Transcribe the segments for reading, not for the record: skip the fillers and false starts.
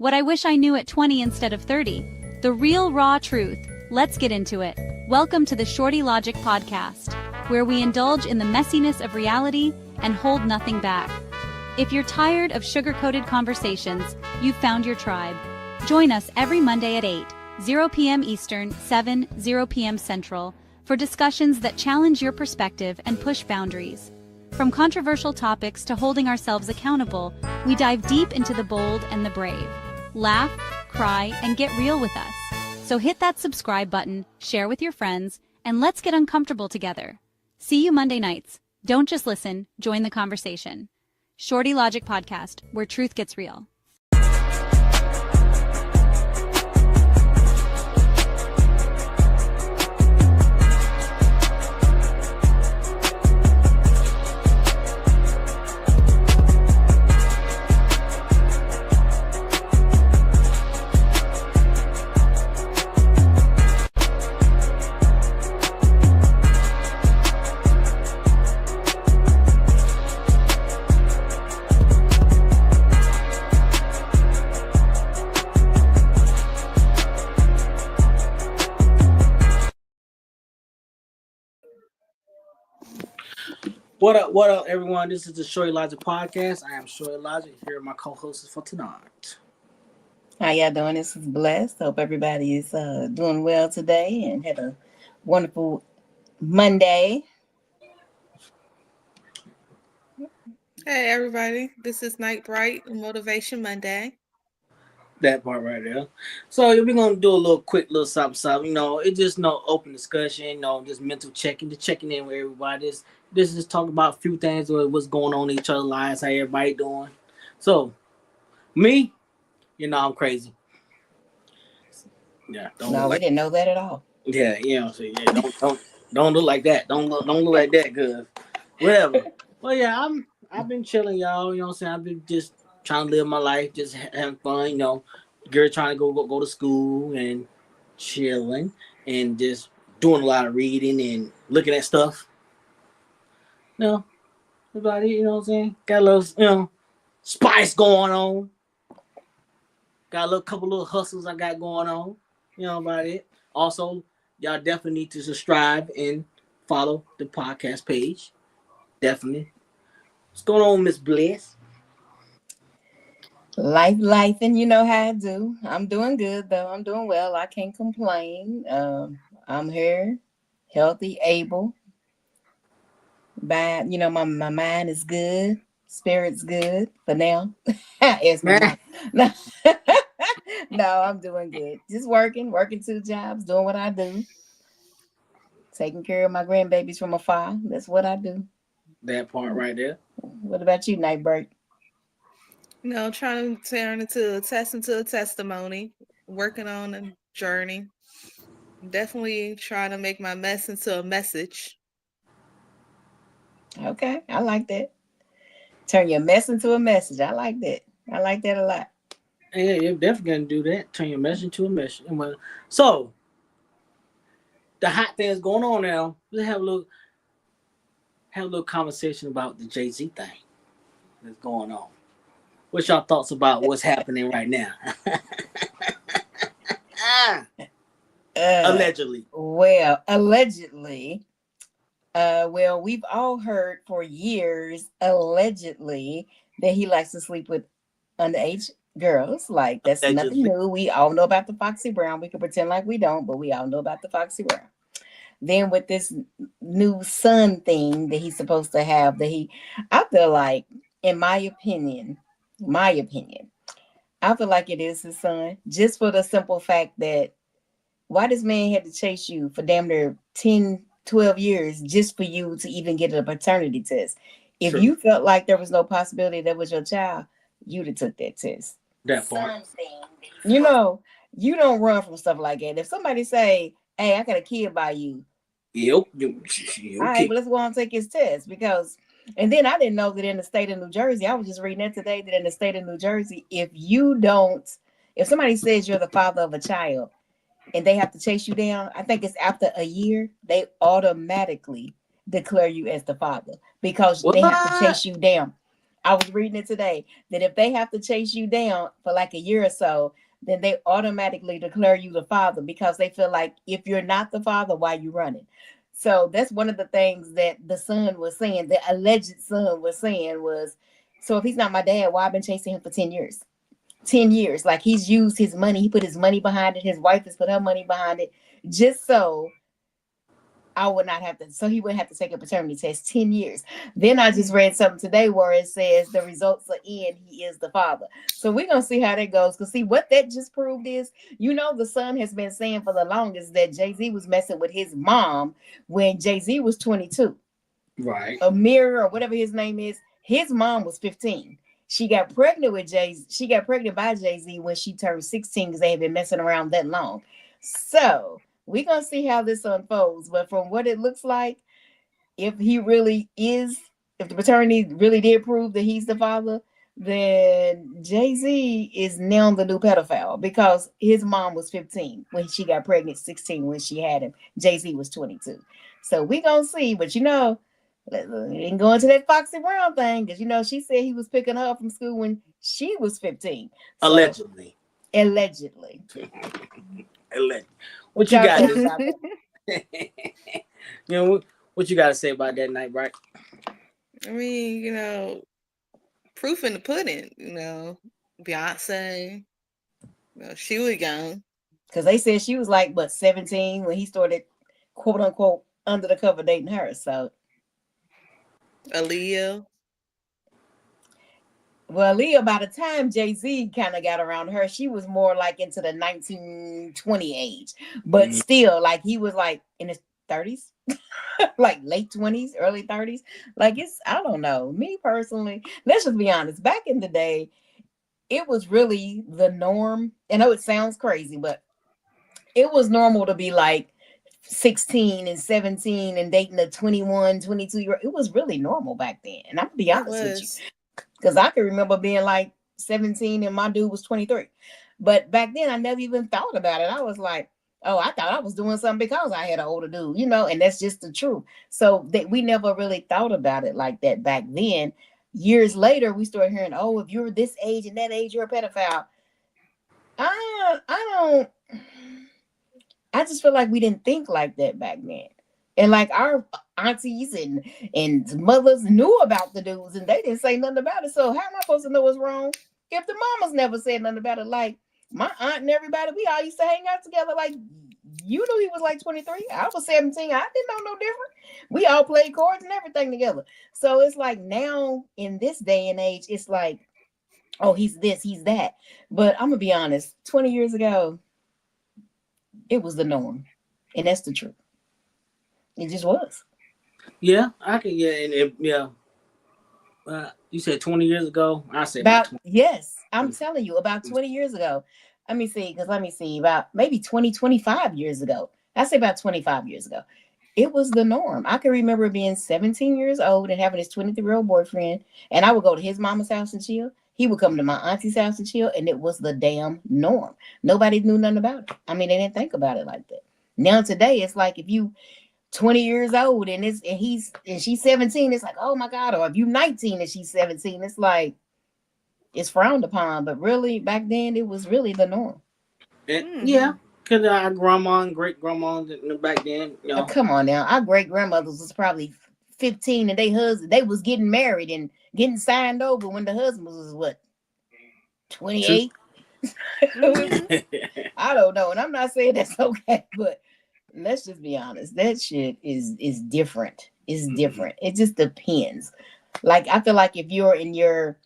What I wish I knew at 20 instead of 30. The real raw truth. Let's get into it. Welcome to the Shorty Logic Podcast, where we indulge in the messiness of reality and hold nothing back. If you're tired of sugar-coated conversations, you've found your tribe. Join us every Monday at 8:00 p.m. Eastern, 7:00 p.m. Central, for discussions that challenge your perspective and push boundaries. From controversial topics to holding ourselves accountable, we dive deep into the bold and the brave. Laugh, cry, and get real with us. So hit that subscribe button, share with your friends, and let's get uncomfortable together. See you Monday nights. Don't just listen, join the conversation. Shorty Logic Podcast, where truth gets real. What up, everyone? This is the Shorty Logic Podcast. I am Shorty Logic. Here are my co-hosts for tonight. How y'all doing? This is Blessed. Hope everybody is doing well today and had a wonderful Monday. Hey, everybody. This is Night Bright, Motivation Monday. That part right there. So we're gonna do a little quick little something. You know, it's just no open discussion. You know, just mental checking, just checking in with everybody. This is talk about a few things, what's going on in each other's lives, how everybody doing. So, me, you know, I'm crazy. Yeah. We didn't know that at all. Yeah, you know. So yeah, don't look like that. Don't look like that, cause whatever. Well, yeah, I've been chilling, y'all. You know what I'm saying? I've been just trying to live my life, just having fun. You know, girl trying to go to school and chilling and just doing a lot of reading and looking at stuff. No, everybody, you know what I'm saying? Got a little, spice going on. Got a couple little hustles I got going on. You know about it. Also, y'all definitely need to subscribe and follow the podcast page. Definitely. What's going on, Miss Bliss? Life, and you know how I do. I'm doing good though. I'm doing well. I can't complain. I'm here, healthy, able. But my mind is good, spirit's good for now. It's my no, I'm doing good. Just working 2 jobs, doing what I do. Taking care of my grandbabies from afar. That's what I do. That part right there. What about you, Nightbird? Trying to turn into a test into a testimony, working on a journey. Definitely trying to make my mess into a message. Okay, I like that. Turn your mess into a message. I like that. I like that a lot. Yeah, you're definitely gonna do that. Turn your message into a message. So the hot thing is going on now. Let's have a little conversation about the Jay-Z thing that's going on. What's your thoughts about what's happening right now? Allegedly. Well, allegedly. We've all heard for years, allegedly, that he likes to sleep with underage girls. Like, that's allegedly. Nothing new. We all know about the Foxy Brown. We can pretend like we don't, but we all know about the Foxy Brown. Then with this new son thing that he's supposed to have, I feel like, in my opinion, I feel like it is his son, just for the simple fact that why this man had to chase you for damn near 10-12 years just for you to even get a paternity test. If you felt like there was no possibility that was your child, you'd have took that test. That part. You know, you don't run from stuff like that. If somebody say, hey, I got a kid by you. Yep. All right, but let's go on and take his test and then I didn't know that in the state of New Jersey, I was just reading that today, that in the state of New Jersey, if somebody says you're the father of a child and they have to chase you down, I think it's after a year, they automatically declare you as the father because they have to chase you down. I was reading it today that if they have to chase you down for like a year or so, then they automatically declare you the father because they feel like if you're not the father, why you running? So that's one of the things that the son was saying, the alleged son was saying was, so if he's not my dad, why I've been chasing him for 10 years? 10 years. Like he's used his money, he put his money behind it, his wife has put her money behind it, just so I would not have to, so he wouldn't have to take a paternity test. 10 years. Then I just read something today where it says the results are in, he is the father. So we're gonna see how that goes. Because see what that just proved is, the son has been saying for the longest that Jay-Z was messing with his mom when Jay-Z was 22. Right. Amir or whatever his name is, his mom was 15. She got pregnant with Jay-Z. She got pregnant by Jay-Z when she turned 16 because they had been messing around that long. So we're going to see how this unfolds. But from what it looks like, if he really is, if the paternity really did prove that he's the father, then Jay-Z is now the new pedophile because his mom was 15 when she got pregnant, 16 when she had him. Jay-Z was 22. So we're going to see. But and go into that Foxy Brown thing because she said he was picking her up from school when she was 15. So, allegedly. What you got? What you got to say about that night, right? I mean, proof in the pudding. Beyonce, she was young because they said she was like 17 when he started, quote unquote, under the cover dating her. So Aaliyah. Well, Aaliyah, by the time Jay-Z kind of got around her, she was more like into the 1920 age. But still, like he was like in his 30s, like late 20s, early 30s. Like I don't know. Me personally, let's just be honest. Back in the day, it was really the norm. I know it sounds crazy, but it was normal to be like 16 and 17 and dating a 21, 22-year-old. It was really normal back then. And I'm gonna be honest with you. Because I can remember being like 17 and my dude was 23. But back then I never even thought about it. I was like, oh, I thought I was doing something because I had an older dude, and that's just the truth. So that we never really thought about it like that back then. Years later, we started hearing, oh, if you're this age and that age, you're a pedophile. I just feel like we didn't think like that back then. And like our aunties and mothers knew about the dudes and they didn't say nothing about it. So how am I supposed to know what's wrong if the mamas never said nothing about it? Like my aunt and everybody, we all used to hang out together. Like you knew he was like 23. I was 17. I didn't know no different. We all played cards and everything together. So it's like now in this day and age, it's like, oh, he's this, he's that. But I'm gonna be honest, 20 years ago, it was the norm. And that's the truth. It just was. Yeah, I can. Yeah, and you said 20 years ago. I said about 20. Yes, I'm telling you, about 20 years ago. Let me see, about maybe 25 years ago. I say about 25 years ago. It was the norm. I can remember being 17 years old and having this 23-year-old boyfriend, and I would go to his mama's house and chill. He would come to my auntie's house and chill, and it was the damn norm. Nobody knew nothing about it. I mean, they didn't think about it like that. Now today, it's like if you 20 years old and she's 17, it's like, oh my God. Or if you 19 and she's 17, it's like it's frowned upon. But really, back then it was really the norm. Yeah, because our grandma and great grandma back then, come on now, our great grandmothers was probably 15 and they was getting married and getting signed over when the husband was what, 28. I don't know, and I'm not saying that's okay, but let's just be honest. That shit is different. It's different. It just depends. Like, I feel like if you're in your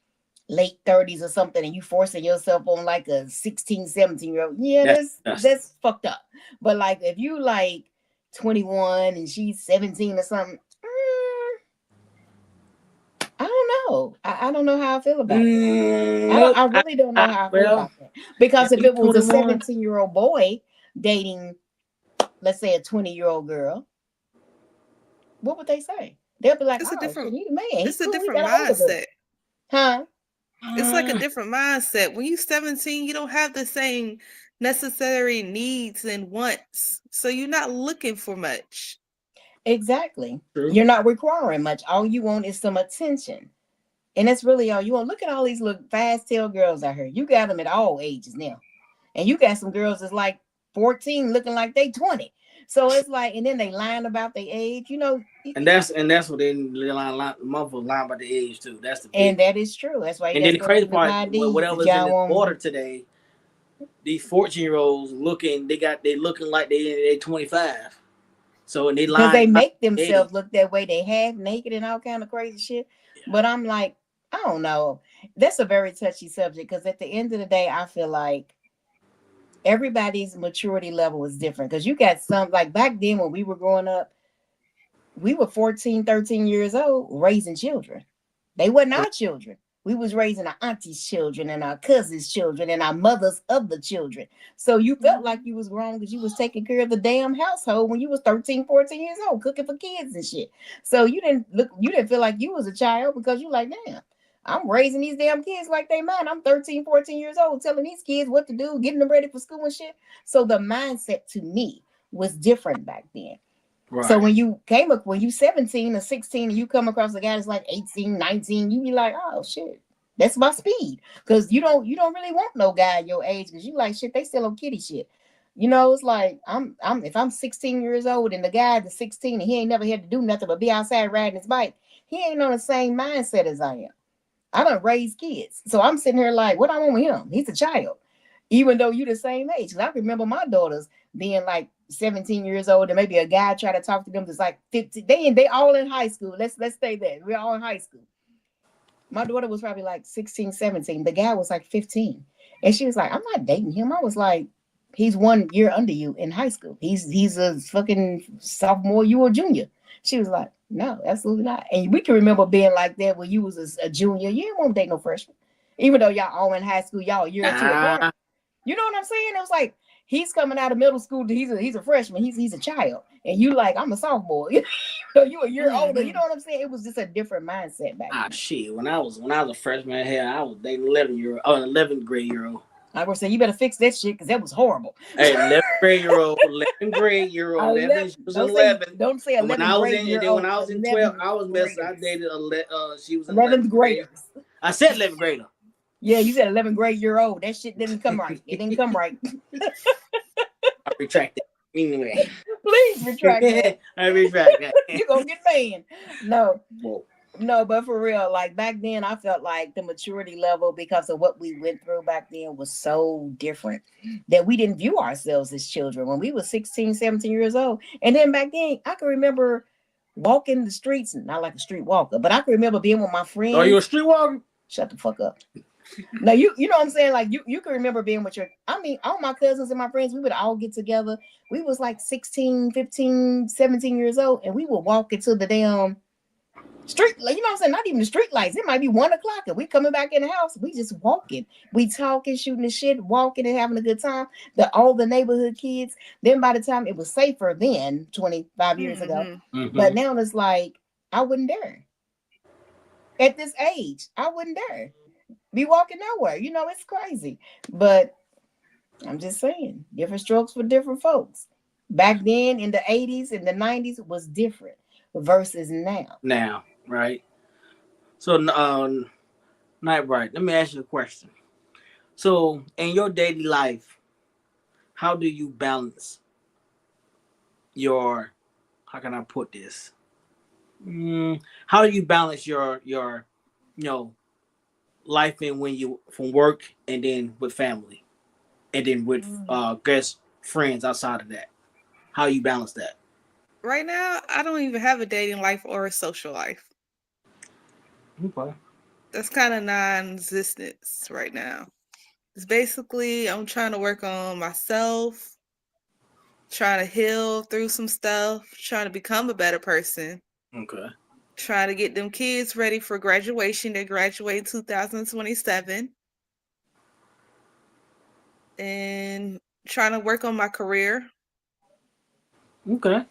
late 30s or something and you forcing yourself on like a 16, 17-year-old, that's fucked up. But like if you like 21 and she's 17 or something, I don't know. I don't know how I feel about it. I really don't know how I feel about that. Because if it was a 17-year-old boy dating, let's say, a 20-year-old girl, what would they say? They'll be like, it's a different mindset. Huh? It's like a different mindset. When you're 17, you don't have the same necessary needs and wants. So you're not looking for much. Exactly. True. You're not requiring much. All you want is some attention. And that's really all you want. Look at all these little fast tail girls out here. You got them at all ages now. And you got some girls that's like 14 looking like they 20. So it's like, and then they lying about their age, you know. And that's what they motherfuckers line about the age too. That's the big. And that is true. That's why you and then the got crazy the part, IDs, whatever's in the water today, these 14-year-olds looking, they looking like they 25. So and they lie because they make themselves look that way. They half naked and all kind of crazy shit. Yeah. But I'm like, I don't know. That's a very touchy subject because at the end of the day, I feel like everybody's maturity level is different. Because you got some, like back then when we were growing up, we were 14, 13 years old raising children. They weren't our children. We was raising our auntie's children and our cousin's children and our mothers of the children. So you felt like you was grown because you was taking care of the damn household when you was 13, 14 years old, cooking for kids and shit. So you didn't feel like you was a child because you like, damn, I'm raising these damn kids like they mine. I'm 13, 14 years old, telling these kids what to do, getting them ready for school and shit. So the mindset to me was different back then. Right. So when you 17 or 16 and you come across a guy that's like 18, 19, you be like, oh shit, that's my speed. Because you don't really want no guy your age because you like shit, they still on kitty shit. You know, it's like if I'm 16 years old and the guy that's 16 and he ain't never had to do nothing but be outside riding his bike, he ain't on the same mindset as I am. I don't raise kids. So I'm sitting here like, what I want with him? He's a child. Even though you the same age. Because I remember my daughters being like 17 years old and maybe a guy try to talk to them that's like 50. They all in high school. Let's stay there. We're all in high school. My daughter was probably like 16, 17. The guy was like 15. And she was like, I'm not dating him. I was like, he's 1 year under you in high school. He's a fucking sophomore, you a junior. She was like, no, absolutely not. And we can remember being like that when you was a junior. You didn't want to date no freshman. Even though y'all all in high school, y'all a year or two apart. You know what I'm saying? It was like he's coming out of middle school. He's a freshman. He's a child, and you like I'm a sophomore. So you a year older. You know what I'm saying? It was just a different mindset back then. Shit. When I was a freshman, hell, I was dating 11th grade year old. I was saying you better fix that shit because that was horrible. Hey, 11th grade year old. She was 11. Don't say 11th when I was grade in, old. When I was in 12, I was messing. I dated she was 11th graders. I said 11th grader. Yeah, you said 11th grade year old. That shit didn't come right. It didn't come right. I retract that. Anyway. Please retract that. I retract that. You're going to get banned. No, but for real, like back then, I felt like the maturity level because of what we went through back then was so different that we didn't view ourselves as children when we were 16, 17 years old. And then back then, I can remember walking the streets, not like a street walker, but I can remember being with my friends. Are you a street walker? Shut the fuck up. Now you know what I'm saying? Like you can remember being with all my cousins and my friends, we would all get together. We was like 16, 15, 17 years old, and we would walk into the damn street, like, you know what I'm saying? Not even the street lights. It might be 1 o'clock and we coming back in the house. We just walking. We talking, shooting the shit, walking and having a good time. All the neighborhood kids. Then by the time it was safer then, 25 years ago. Mm-hmm. But now it's like, I wouldn't dare. At this age, I wouldn't dare be walking nowhere. You know, it's crazy. But I'm just saying, different strokes for different folks. Back then in the 80s and the 90s was different versus now. Now, right? So, Night Bright, let me ask you a question. So, in your daily life, how do you balance your, how can I put this? How do you balance your life in when you from work and then with family and then with guest friends outside of that? How you balance that? Right now, I don't even have a dating life or a social life. Okay. That's kind of non-existent right now. It's basically I'm trying to work on myself, trying to heal through some stuff, trying to become a better person. Okay. Trying to get them kids ready for graduation. They graduate in 2027. And trying to work on my career. Okay.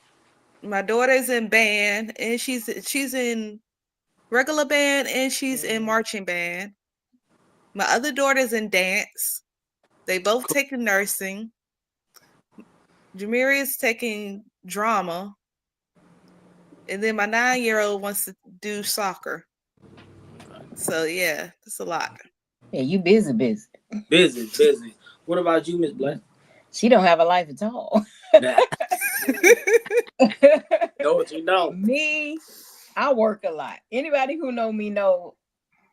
My daughter's in band, and she's in regular band, and she's in marching band. My other daughter's in dance. They both taking nursing. Jamiri is taking drama. And then my 9-year-old wants to do soccer. So yeah, it's a lot. Yeah, you busy. Busy. What about you, Miss Bless? She don't have a life at all. Nah. No, what you don't. Me, I work a lot. Anybody who know me know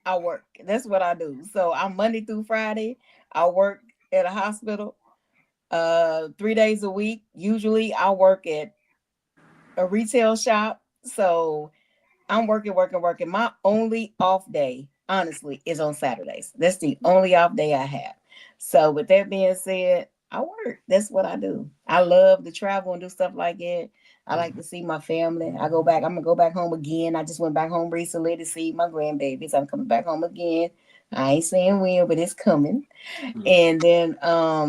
I work. That's what I do. So I'm Monday through Friday. I work at a hospital 3 days a week. Usually I work at a retail shop. So I'm working. My only off day, honestly, is on Saturdays. That's the only off day I have. So with that being said, I work. That's what I do. I love to travel and do stuff like that. I like to see my family. I'm gonna go back home again. I just went back home recently to see my grandbabies. I'm coming back home again. I ain't saying when, but it's coming. And then I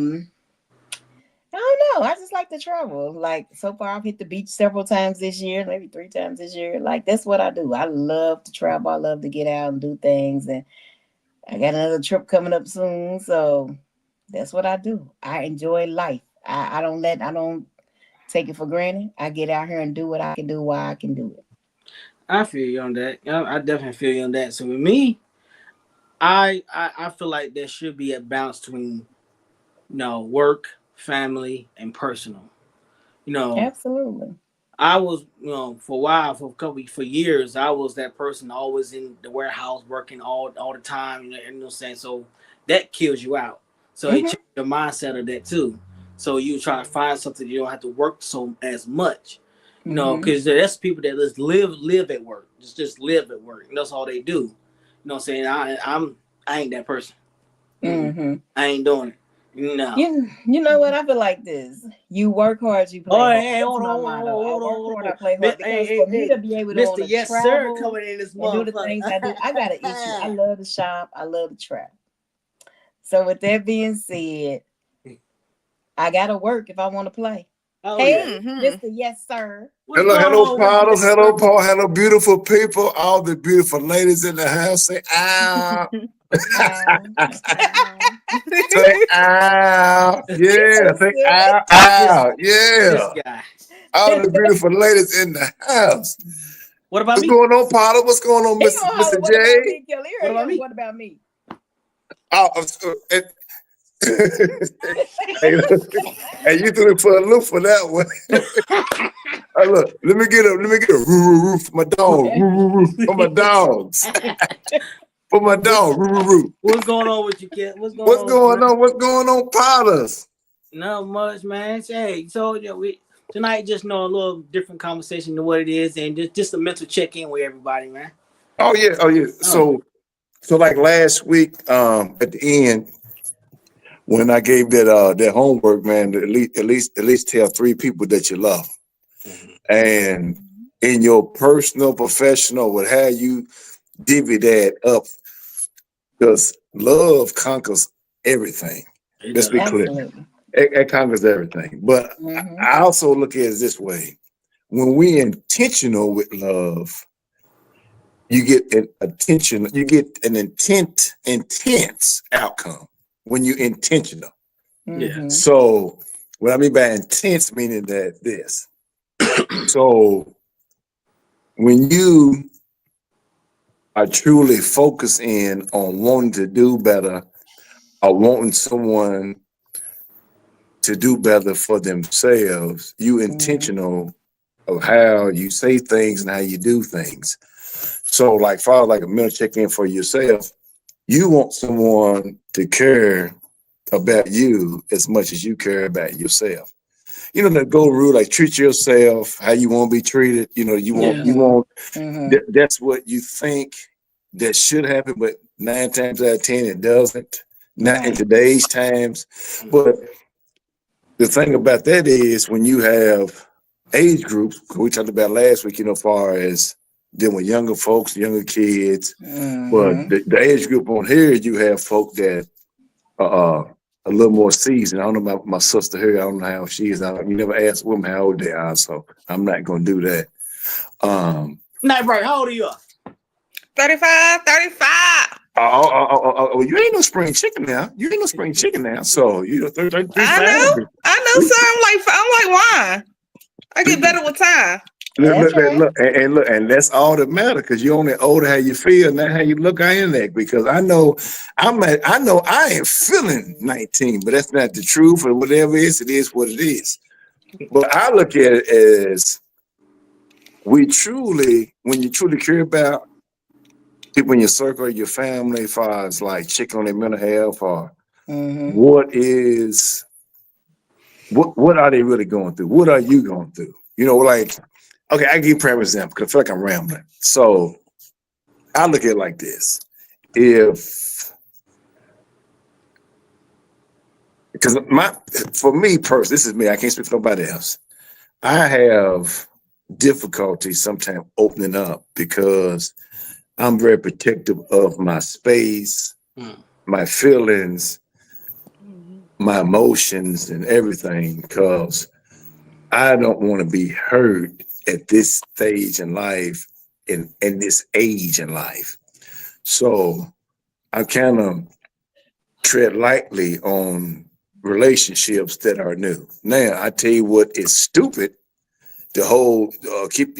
don't know. I just like to travel. Like so far, I've hit the beach several times this year, maybe 3 times this year. Like that's what I do. I love to travel. I love to get out and do things. And I got another trip coming up soon, so that's what I do. I enjoy life. I don't take it for granted. I get out here and do what I can do while I can do it. I feel you on that. I definitely feel you on that. So with me, I feel like there should be a balance between, work, family, and personal. Absolutely. I was, for a while, for years, I was that person always in the warehouse working all the time. You know what I'm saying? So that kills you out. So it changes your mindset of that too. So you try to find something you don't have to work so as much. Because there's people that just live at work. Just live at work. And that's all they do. You know what I'm saying? I ain't that person. I ain't doing it. No. You know what? I feel like this. You work hard, you play hard. Hey, hold on. I work hard, I play hard. Because for me to be able to Mr. Yes Sir coming in this and do the things I do, I got an issue. I love to shop. I love to travel. So with that being said, I gotta work if I want to play. Oh, hey, yeah. Mr. Yes Sir. Hello, Paul. Hello, Paul. Hello, beautiful people. All the beautiful ladies in the house. Say, ow. Say, ow. Yeah. Say, ow, ow. Yeah. This guy. All the beautiful ladies in the house. What about What's me? going on, Paul? What's going on, Mr. J? What about me? What about me? Oh, hey, you threw it for a loop for that one. Hey, look, let me get a roo for my dog. Roo for my dogs. For my dog. Roo. What's going on with you, kid? What's going on? What's going on, Potters? Not much, man. Hey, so we tonight just a little different conversation than what it is, and just a mental check-in with everybody, man. Oh yeah. So like last week, at the end, when I gave that homework, man, at least tell 3 people that you love. And in your personal, professional, what have you, divvy that up, because love conquers everything. Let's be clear. It conquers everything. But I also look at it this way. When we intentional with love, you get an intense outcome when you're intentional. Yeah. So what I mean by intense, meaning that this. So when you are truly focusing on wanting to do better or wanting someone to do better for themselves, you intentional of how you say things and how you do things. So like far like a mental check-in for yourself, you want someone to care about you as much as you care about yourself. The golden rule, like treat yourself how you want to be treated. That's what you think that should happen, but 9 times out of 10 it doesn't. Not in today's times. But the thing about that is when you have age groups, we talked about last week, far as dealing with younger folks, younger kids. But the age group on here, you have folk that a little more seasoned. I don't know about my sister here. I don't know how she is. You never ask women how old they are, so I'm not going to do that. Not right. How old are you? 35. Oh, you ain't no spring chicken now. So 30. I know, sir. I'm like wine. I get better with time. That's right. Look, and that's all that matters because you only older how you feel, not how you look. I am that because I know I am feeling 19, but that's not the truth. Or whatever it is what it is. But I look at it as when you truly care about people in your circle, your family, as far as like checking on their mental health, or what are they really going through? What are you going through? You know, like, okay, I give you a prime example because I feel like I'm rambling. So I look at it like this. For me personally, this is me, I can't speak for nobody else. I have difficulty sometimes opening up because I'm very protective of my space, my feelings, my emotions, and everything because I don't want to be hurt at this stage in life, in this age in life. So I kind of tread lightly on relationships that are new. Now, I tell you what is stupid. The whole keep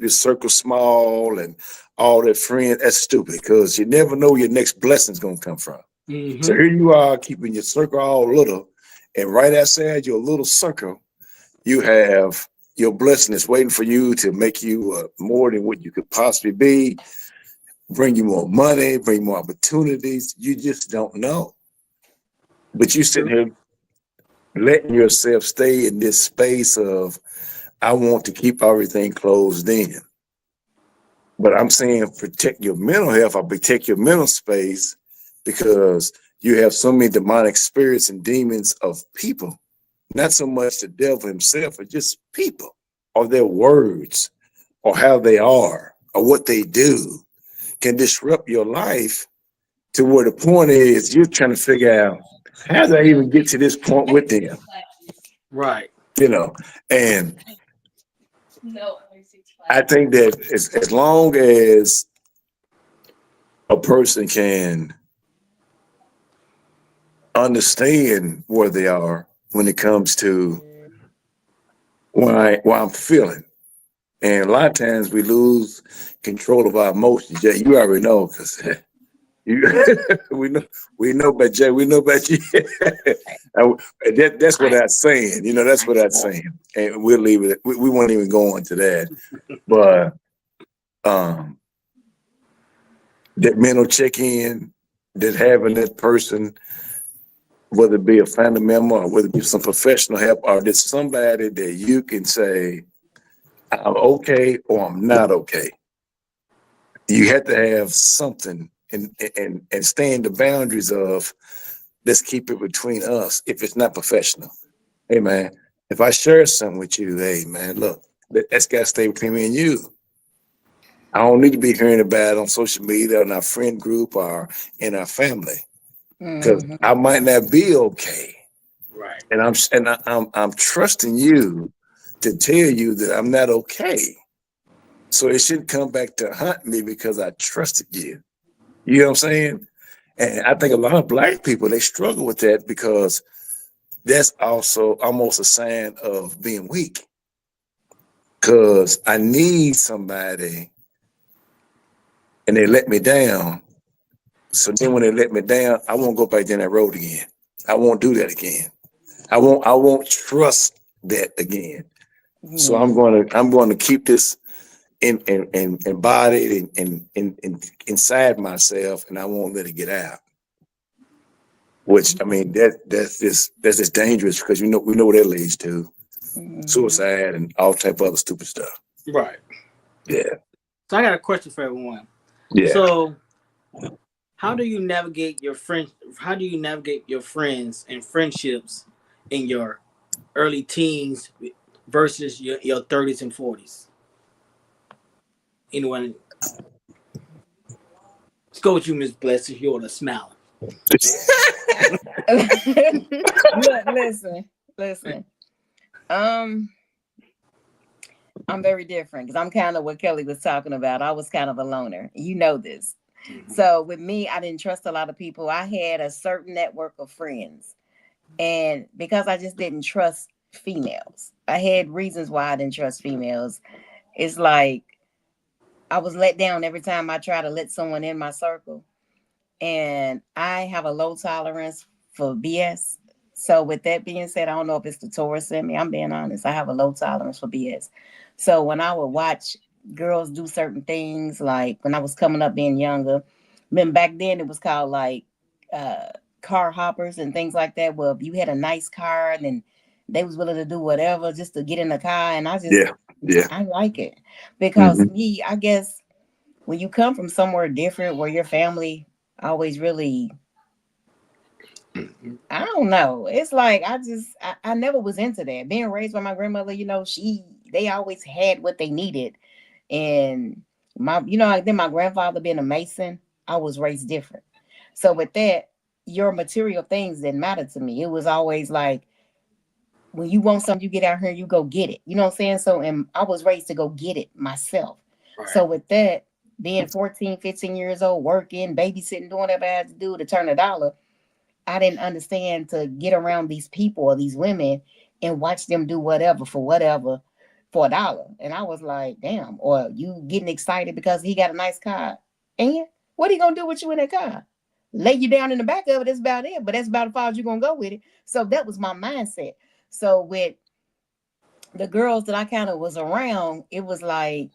your circle small and all that friend, that's stupid because you never know where your next blessing's gonna come from. So here you are keeping your circle all little, and right outside your little circle, you have your blessing is waiting for you to make you more than what you could possibly be, bring you more money, bring more opportunities. You just don't know. But you sitting here letting yourself stay in this space of I want to keep everything closed in. But I'm saying protect your mental health or protect your mental space because you have so many demonic spirits and demons of people, not so much the devil himself, but just people or their words or how they are or what they do can disrupt your life to where the point is you're trying to figure out how did I even get to this point with them? Right. You know, and I think that as long as a person can understand where they are when it comes to why I'm feeling. And a lot of times we lose control of our emotions. Jay, you already know because we know about Jay, we know about you. That's what I'm saying. You know, that's what I'm saying. And we'll leave it. We won't even go into that. But that mental check-in, that having that person, whether it be a family member or whether it be some professional help, or there's somebody that you can say, I'm okay or I'm not okay. You have to have something and stay in the boundaries of let's keep it between us if it's not professional. Hey man, if I share something with you, hey man, look, that's got to stay between me and you. I don't need to be hearing about it on social media or in our friend group or in our family because I might not be okay. Right. And I'm trusting you to tell you that I'm not okay. So it shouldn't come back to haunt me because I trusted you. You know what I'm saying? And I think a lot of Black people, they struggle with that because that's also almost a sign of being weak. Because I need somebody and they let me down. So then when they let me down, I won't go back down that road again. I won't do that again. I won't trust that again. So I'm going to keep this embodied and inside myself, and I won't let it get out. Which I mean that's just dangerous because we know what that leads to. Suicide and all type of other stupid stuff. Right. Yeah. So I got a question for everyone. Yeah. So how do you navigate your friends and friendships in your early teens versus your 30s and 40s? Anyone? Let's go with you, Miss Blessed. You're the smiling. Listen. I'm very different because I'm kind of what Kelly was talking about. I was kind of a loner. You know this. So with me, I didn't trust a lot of people. I had a certain network of friends. And because I just didn't trust females, I had reasons why I didn't trust females. It's like I was let down every time I try to let someone in my circle. And I have a low tolerance for BS. So with that being said, I don't know if it's the Taurus in me. I'm being honest. I have a low tolerance for BS. So when I would watch girls do certain things, like when I was coming up being younger, then back then it was called like uh, car hoppers and things like that. Well, if you had a nice car, then they was willing to do whatever just to get in the car. And Yeah. I like it because Hmm. me, I guess when you come from somewhere different where your family always really, I don't know. It's like I never was into that. Being raised by my grandmother, they always had what they needed. And then my grandfather being a mason, I was raised different. So with that, your material things didn't matter to me. It was always like when you want something, you get out here, you go get it. You know what I'm saying? So and I was raised to go get it myself. Right. So with that, being 14, 15 years old, working, babysitting, doing whatever I had to do to turn a dollar, I didn't understand to get around these people or these women and watch them do whatever for a dollar. And I was like, damn, or you getting excited because he got a nice car. And what are you gonna do with you in that car? Lay you down in the back of it, that's about it. But that's about as far as you're gonna go with it. So that was my mindset. So with the girls that I kind of was around, it was like,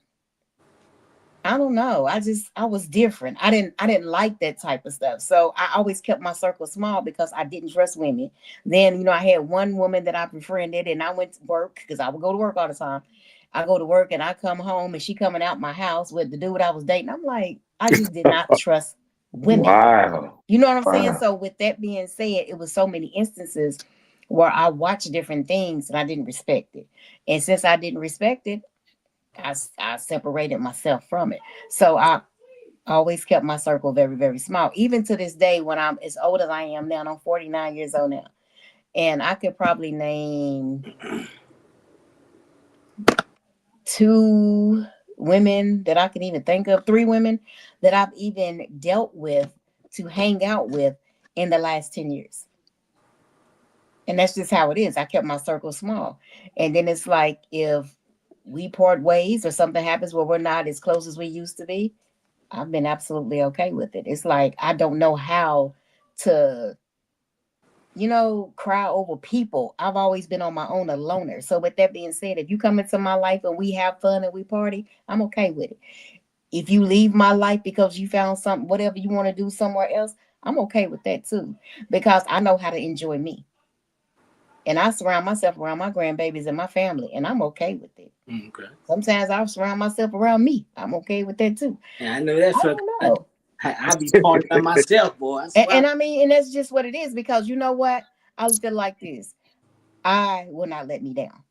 I don't know. I was different. I didn't like that type of stuff. So I always kept my circle small because I didn't trust women. Then, I had one woman that I befriended and I went to work because I would go to work all the time. I go to work and I come home and she coming out my house with the dude I was dating. I'm like, I just did not trust women. Wow. You know what I'm saying? Wow. So with that being said, it was so many instances where I watched different things and I didn't respect it. And since I didn't respect it, I separated myself from it. So I always kept my circle very, very small. Even to this day, when I'm as old as I am now, I'm 49 years old now. And I could probably name 2 women that I can even think of, 3 women that I've even dealt with to hang out with in the last 10 years. And that's just how it is. I kept my circle small. And then it's like if we part ways or something happens where we're not as close as we used to be, I've been absolutely okay with it. It's like I don't know how to, cry over people. I've always been on my own, a loner. So with that being said, if you come into my life and we have fun and we party, I'm okay with it. If you leave my life because you found something, whatever you want to do somewhere else, I'm okay with that too. Because I know how to enjoy me. And I surround myself around my grandbabies and my family, and I'm okay with it. Okay. Sometimes I'll surround myself around me. I'm okay with that too. Yeah, I know that. I don't know. I be partying by myself, boy. I swear. And I mean, and that's just what it is because you know what? I look at it like this. I will not let me down.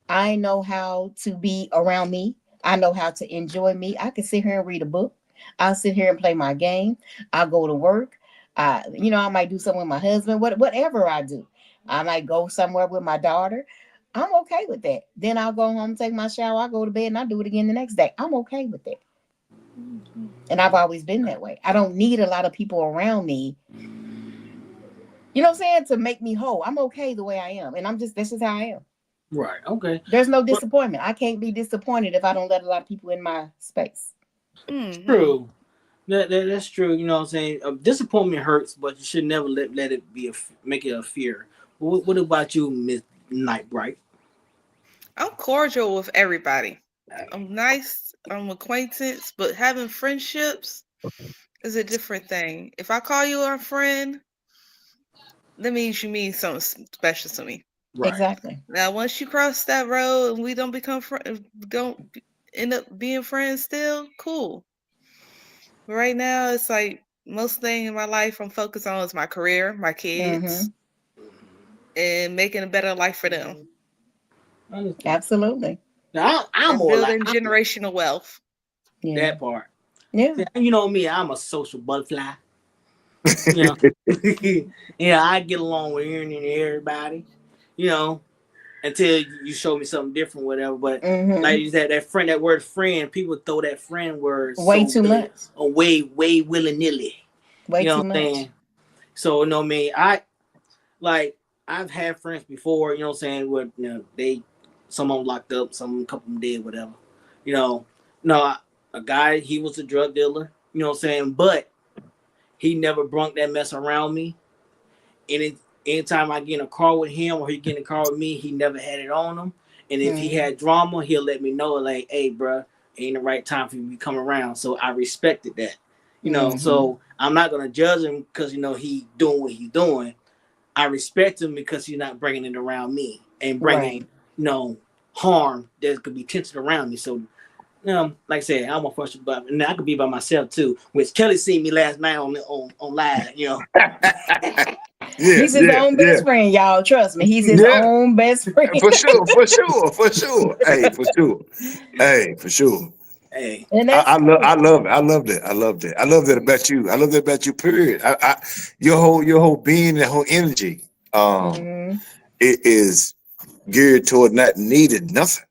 I know how to be around me. I know how to enjoy me. I can sit here and read a book. I'll sit here and play my game. I'll go to work. I might do something with my husband, whatever I do. I might go somewhere with my daughter. I'm okay with that. Then I'll go home, take my shower, I'll go to bed, and I'll do it again the next day. I'm okay with that. And I've always been that way. I don't need a lot of people around me, you know what I'm saying, to make me whole. I'm okay the way I am. And that's just how I am. Right. Okay. There's no disappointment. I can't be disappointed if I don't let a lot of people in my space. Mhm. True. That's true. You know what I'm saying? Disappointment hurts, but you should never let it make it a fear. What about you, Miss Nightbright? I'm cordial with everybody. I'm nice. I'm acquaintance, but having friendships is a different thing. If I call you a friend, that means you mean something special to me. Right. Exactly. Now, once you cross that road and we don't become end up being friends, still cool. But right now, it's like most thing in my life I'm focused on is my career, my kids, and making a better life for them. Absolutely. Now, I'm And more like building generational wealth. Yeah. that part. Yeah. See, you know me, I'm a social butterfly. You know, yeah, I get along with everybody. You know, until you show me something different, whatever. But like you said, that word friend, people throw that friend word way too much, way willy nilly. way You know too what I'm much. saying? So me, I've had friends before. You know what I'm saying? Where some of them locked up, some couple of them dead, whatever. You know, no, a guy, he was a drug dealer, you know what I'm saying? But he never brunk that mess around me. Anytime I get in a car with him or he get in a car with me, he never had it on him. And if he had drama, he'll let me know, like, hey, bro, ain't the right time for you to come around. So I respected that, you know. So I'm not gonna judge him because, you know, he doing what he's doing. I respect him because he's not bringing it around me and bringing, you know, harm that could be tension around me. So, like I said, I'm a first, but and I could be by myself too. Which Kelly seen me last night on live, you know. He's his own best friend, y'all. Trust me, he's his own best friend. For sure. Hey, for sure. Hey, And I love it. I love that about you. I love that about you. Period. Your whole being, that whole energy, it is geared toward not needing nothing.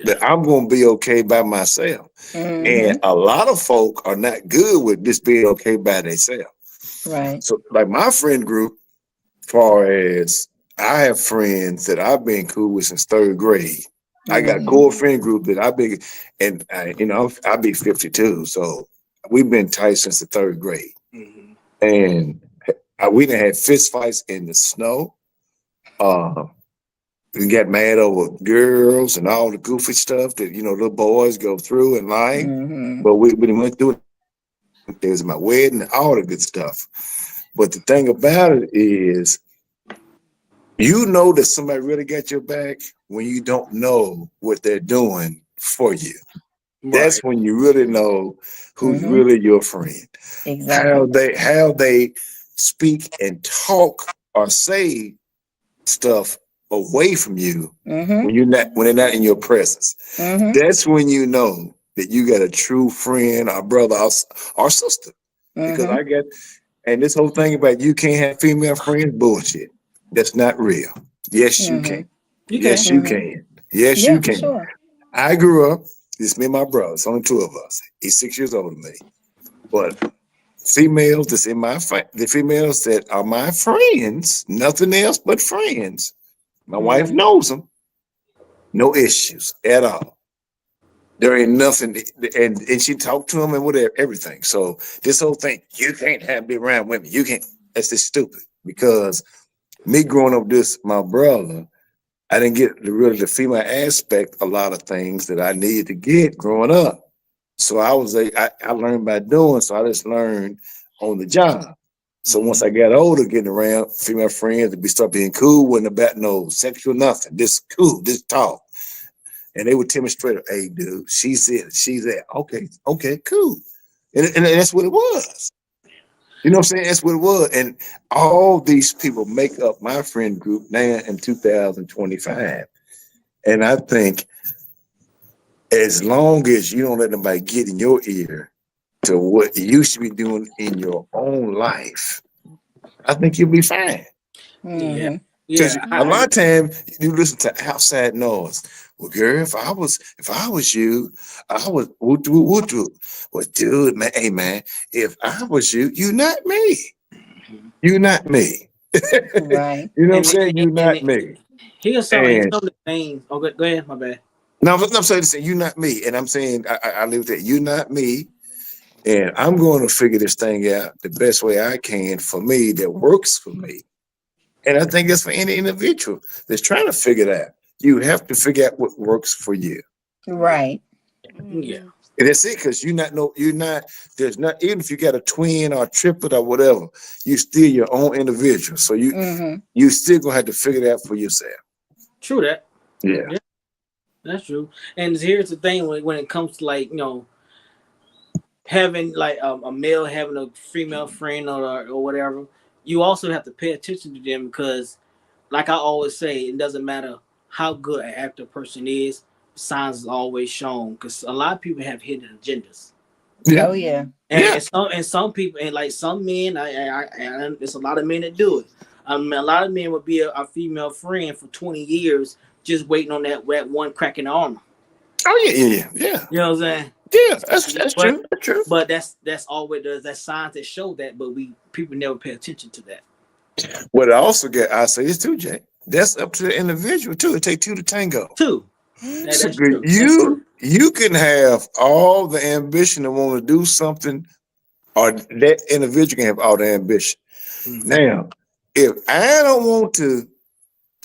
That I'm gonna be okay by myself. And a lot of folk are not good with just being okay by themselves. Right. So, like my friend group, far as I have friends that I've been cool with since third grade. I got a core friend group that I've been, and you know, I'll be 52, so we've been tight since the third grade. And we done had fist fights in the snow. We got mad over girls and all the goofy stuff that, you know, little boys go through in life. But we went through it. There was my wedding and all the good stuff. But the thing about it is, you know that somebody really got your back when you don't know what they're doing for you. That's when you really know who's really your friend. Exactly. How they speak and talk or say stuff away from you when they're not in your presence. That's when you know that you got a true friend or brother or sister. Because and this whole thing about you can't have female friends, bullshit. That's not real. Yes, you can. Yes, you can. Yes, you can. Sure. I grew up, it's me and my brother, it's only two of us. He's 6 years older than me. But females that's in the females that are my friends, nothing else but friends. My wife knows them. No issues at all. There ain't nothing, and she talked to him and whatever, everything. So this whole thing, you can't be around women. You can't. That's just stupid. Because me growing up with my brother, I didn't get the female aspect, a lot of things that I needed to get growing up. So I learned by doing. So I just learned on the job. So once I got older, getting around female friends, we start being cool, wasn't about no sexual nothing. Just cool, just talk. And they would tell me straight up, hey, dude, she's it. Okay, cool. And that's what it was. You know what I'm saying? That's what it was. And all these people make up my friend group now in 2025. And I think as long as you don't let nobody get in your ear to what you should be doing in your own life, I think you'll be fine. Because a lot of times you listen to outside noise. Well, girl, if I was you, I would do. Well, dude, man, hey man, if I was you, you're not me. You're not me. Right. You know what I'm saying? You're not me. Here's some of the things. Oh, go ahead, my bad. No, I'm saying you're not me. And I'm saying I live that you're not me. And I'm going to figure this thing out the best way I can for me that works for me. And I think that's for any individual that's trying to figure it out. You have to figure out what works for you. Right. Yeah. And that's it, because there's not, even if you got a twin or a triplet or whatever, you still your own individual. So you still gonna have to figure it out for yourself. True that. Yeah. That's true. And here's the thing when it comes to, like, you know, having like a male having a female friend or whatever, you also have to pay attention to them, because like I always say, it doesn't matter how good an active person is, signs is always shown, because a lot of people have hidden agendas. Yeah. Oh yeah. And some people, and like some men, and there's a lot of men that do it. A lot of men would be a female friend for 20 years just waiting on that one crack in the armor. Oh yeah. You know what I'm saying? Yeah, that's true. That's true. But that's always that's signs that show that, but people never pay attention to that. What I also I say this too, Jay. That's up to the individual too. It takes two to tango. Two. So true. you can have all the ambition to want to do something, or that individual can have all the ambition. Mhm. Now, if I don't want to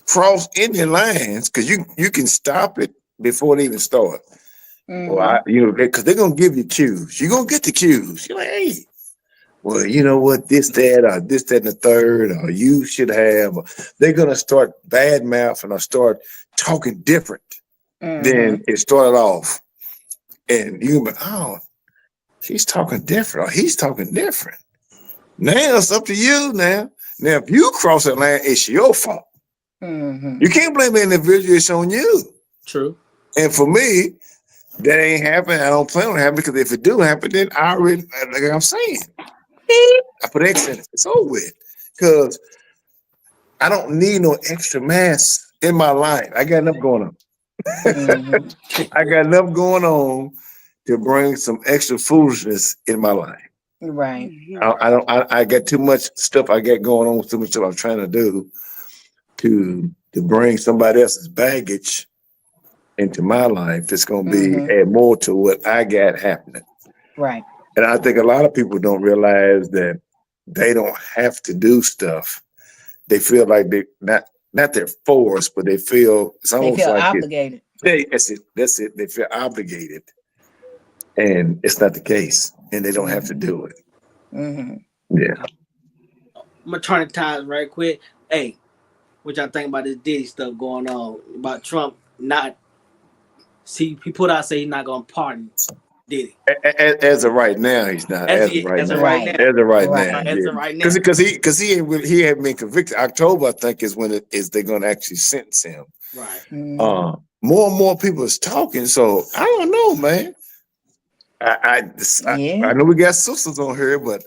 cross any lines, because you can stop it before it even start. Well, because they're gonna give you cues. You're gonna get the cues. You're like, hey, well, you know what, this, that, and the third, or you should have. Or they're gonna start bad mouthing or start talking different than it started off. And you be, oh, she's talking different, or he's talking different. Now it's up to you now. Now, if you cross that line, it's your fault. You can't blame the individual, it's on you. True. And for me, that ain't happening. I don't plan on it happening, because if it do happen, then I already, like I'm saying, I put X in it. It's over with. Because I don't need no extra mass in my life. I got enough going on. I got enough going on to bring some extra foolishness in my life. Right. I got too much stuff I got going on, too much stuff I'm trying to do to bring somebody else's baggage into my life that's gonna be add more to what I got happening. Right. And I think a lot of people don't realize that they don't have to do stuff. They feel like they not they're forced, but they feel it's They almost feel like obligated. that's it. They feel obligated, and it's not the case, and they don't have to do it. Yeah. I'm gonna turn the times right quick. Hey, what y'all think about this Diddy stuff going on about Trump not? See, he put out say he's not gonna pardon Diddy. As of right now, he's not. As of right now. right As of right Right. now. As yeah. of right now. Because he hadn't been convicted. October, I think, is when they're gonna actually sentence him. Right. More and more people is talking, so I don't know, man. I know we got sisters on here, but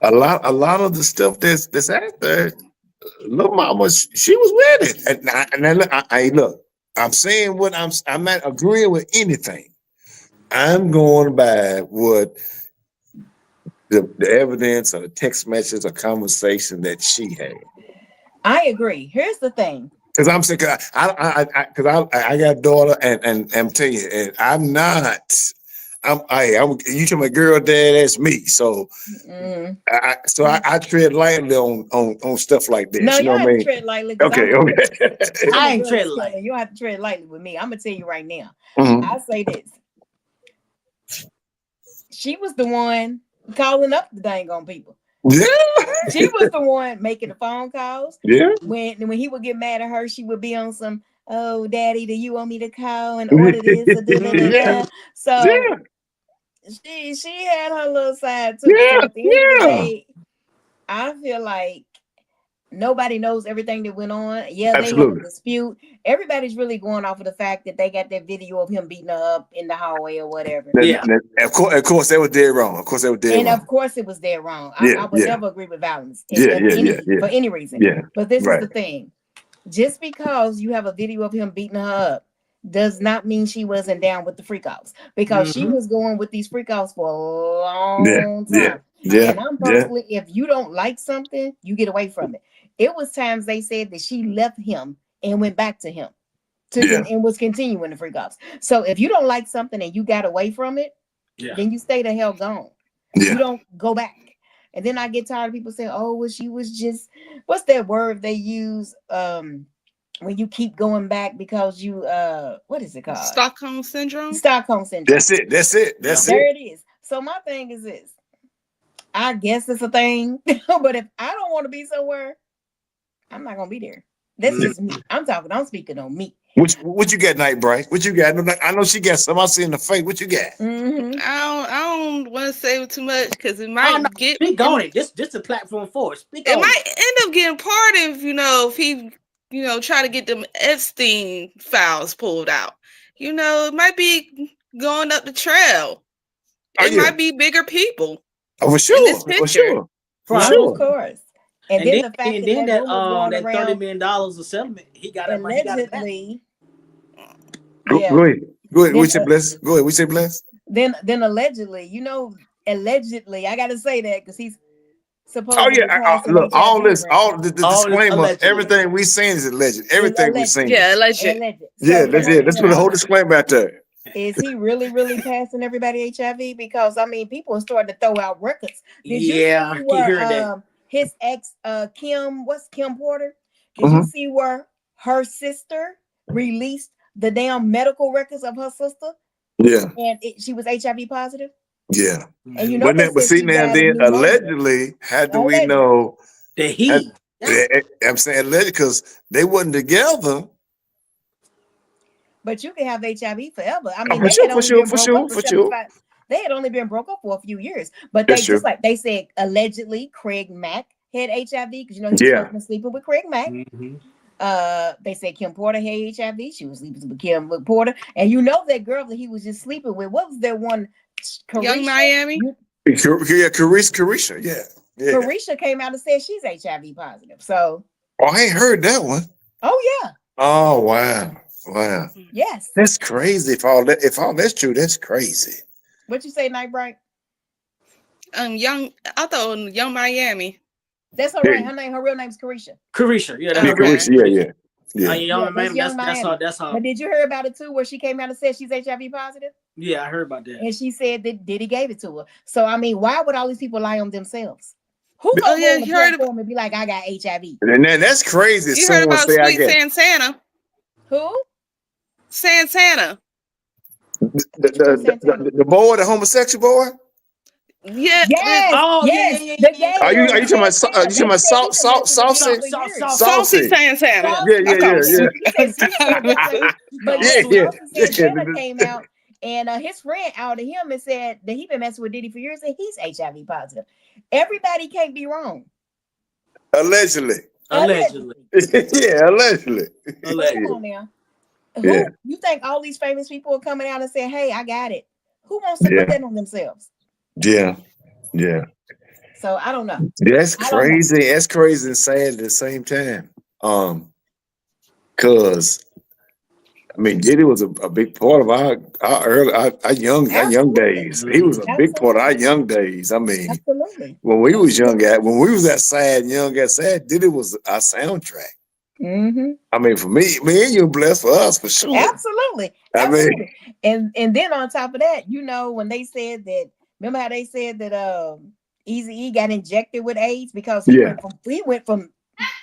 a lot of the stuff that's out there, little mama, she was with it. And I look, I'm saying what I'm not agreeing with anything. I'm going by what the evidence or the text messages or conversation that she had. I agree. Here's the thing. Because I'm saying, I got a daughter, and I'm telling you, and I'm not. You tell my girl dad, that's me. So, I tread lightly on stuff like this. No, you know what I have to mean? tread lightly. Okay. I ain't treading lightly. You don't have to tread lightly with me. I'm gonna tell you right now. Mhm. I say this. She was the one calling up the dang on people. Yeah. She was the one making the phone calls. Yeah. When he would get mad at her, she would be on some, oh, daddy, do you want me to call and order this? Yeah. So Yeah. she had her little side too. So at the end of the day, I feel like nobody knows everything that went on. Yeah, they had a dispute. Everybody's really going off of the fact that they got that video of him beating her up in the hallway or whatever. Yeah. Of course, they were dead wrong. Of course, they were dead wrong. And of course, it was dead wrong. I would never agree with violence for any reason. Yeah. But this is the thing. Just because you have a video of him beating her up does not mean she wasn't down with the freak offs, because she was going with these freak offs for a long time. Yeah. And I'm personally, if you don't like something, you get away from it. It was times they said that she left him and went back to him and was continuing the freak offs. So if you don't like something and you got away from it, then you stay the hell gone. You don't go back. And then I get tired of people saying, oh, well, she was just, what's that word they use when you keep going back because you, what is it called? Stockholm Syndrome? Stockholm Syndrome. That's it. There it is. So my thing is this. I guess it's a thing, but if I don't want to be somewhere, I'm not going to be there. That's just me. I'm speaking on me. What you got, Night Bright? What you got? I know she got some. I see in the face. What you got? I don't want to say too much because it might speak on it. Just a platform for it. Speak on it. Might end up getting pardoned, if he, try to get them Epstein files pulled out. It might be going up the trail. It might be bigger people. Oh, for sure. For sure. Of course. And then the fact that $30 million of settlement, he got it. Allegedly. Go ahead. We say bless. Go ahead. We say bless. Then allegedly, I gotta say that because he's supposedly passing look, all HIV this, around. all the All this disclaimer, allegedly. everything we saying is alleged. Everything we alleged. saying. Yeah, alleged. Alleged. Yeah, So that's can I it. Let's get put a a- whole disclaimer out there. Is he really passing everybody HIV? Because I mean, people are starting to throw out records. Did you Yeah, I see keep where hearing that. his ex Kim, what's Kim Porter? Did you see where her sister released the damn medical records of her sister, Yeah, and she was HIV positive? yeah. And you know, But they then, but said see she now, died of then pneumonia. allegedly, how do we Allegedly. know? that he. I'm saying allegedly because they wasn't together. But you can have HIV forever. I Oh, mean, for they sure, had for only sure, been for broke sure, up for for sure. 75. They had only been broke up for a few years, but That's they true. just like they said, allegedly Craig Mack had HIV because you know he was Yeah. supposed to be sleeping with Craig Mack. Mhm. They said Kim Porter had HIV. She was sleeping with Kim Porter, and you know that girl that he was just sleeping with. What was that one? Young Miami. Yeah, Carisha, yeah. Yeah. Carisha came out and said she's HIV positive. So, Oh, I ain't heard that one. oh yeah, Oh wow. Wow. yes. That's crazy. If all that's true, that's crazy. What you say, Night Bright? I thought Young Miami. That's her Yeah. right. Her name, her real name's Carisha. Carisha, yeah, Yeah, that's Okay. Carisha, yeah. Yeah, Yeah. young Yeah, man, Young that's Miami. all. But did you hear about it too, where she came out and said she's HIV positive? Yeah, I heard about that. And she said that Diddy gave it to her. So I mean, why would all these people lie on themselves? Who Oh, gonna yeah, go on the you heard platform and be like, I got HIV? And then that's crazy. You heard Someone about say I Sweet get Santana? Who? Santana. the boy, the homosexual boy. Yeah. Yes. Oh, yes. yeah. The gay Are you girl talking about Santana. you talking about They said he been messing with saucy? Diddy for years. Saucy. Saucy Santana. Saucy Yeah, yeah, Santana. yeah, She said that too. But Yeah, yeah, yeah, Saucy Santana yeah. came out and his friend outed him and said that he been messing with Diddy for years and he's HIV positive. Everybody can't be wrong. Allegedly. Allegedly. Yeah, allegedly. But come on now. Yeah. Who you think all these famous people are coming out and saying, hey, I got it? Who wants to Yeah. put that on themselves? Yeah. Yeah. So I don't know. That's I don't know. crazy. That's crazy and sad at the same time. Cause I mean, Diddy was a big part of our young days. He was a big part of our young days. I mean, Absolutely. when we was when we was that sad, Diddy was our soundtrack. Mm-hmm. I mean, for me and you, blessed for us for sure. Absolutely. I mean- Absolutely. And then on top of that, you know, when they said that, remember how they said that Eazy-E got injected with AIDS because he went from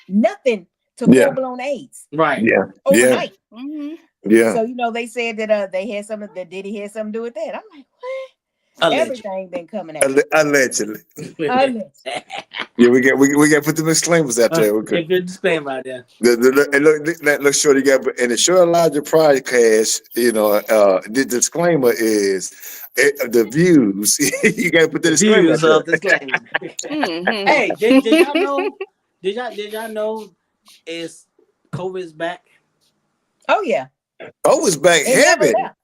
nothing to Yeah. full blown AIDS Right. Yeah. overnight. Mm-hmm. Yeah. So you know they said that they had something that Diddy had something to do with that. I'm like, what? Allegedly. Everything been coming out. Allegedly. Allegedly. Yeah, we got to put the disclaimers out there. Okay. Good disclaimer out there. Look, shorty got in the Short Elijah podcast. You know, the disclaimer is the views. You got to put the disclaimer. Views out of there. disclaimer. Mm-hmm. Hey, did y'all know? Did y'all know is COVID's back? Oh yeah. Oh, it's back It never heavy. left.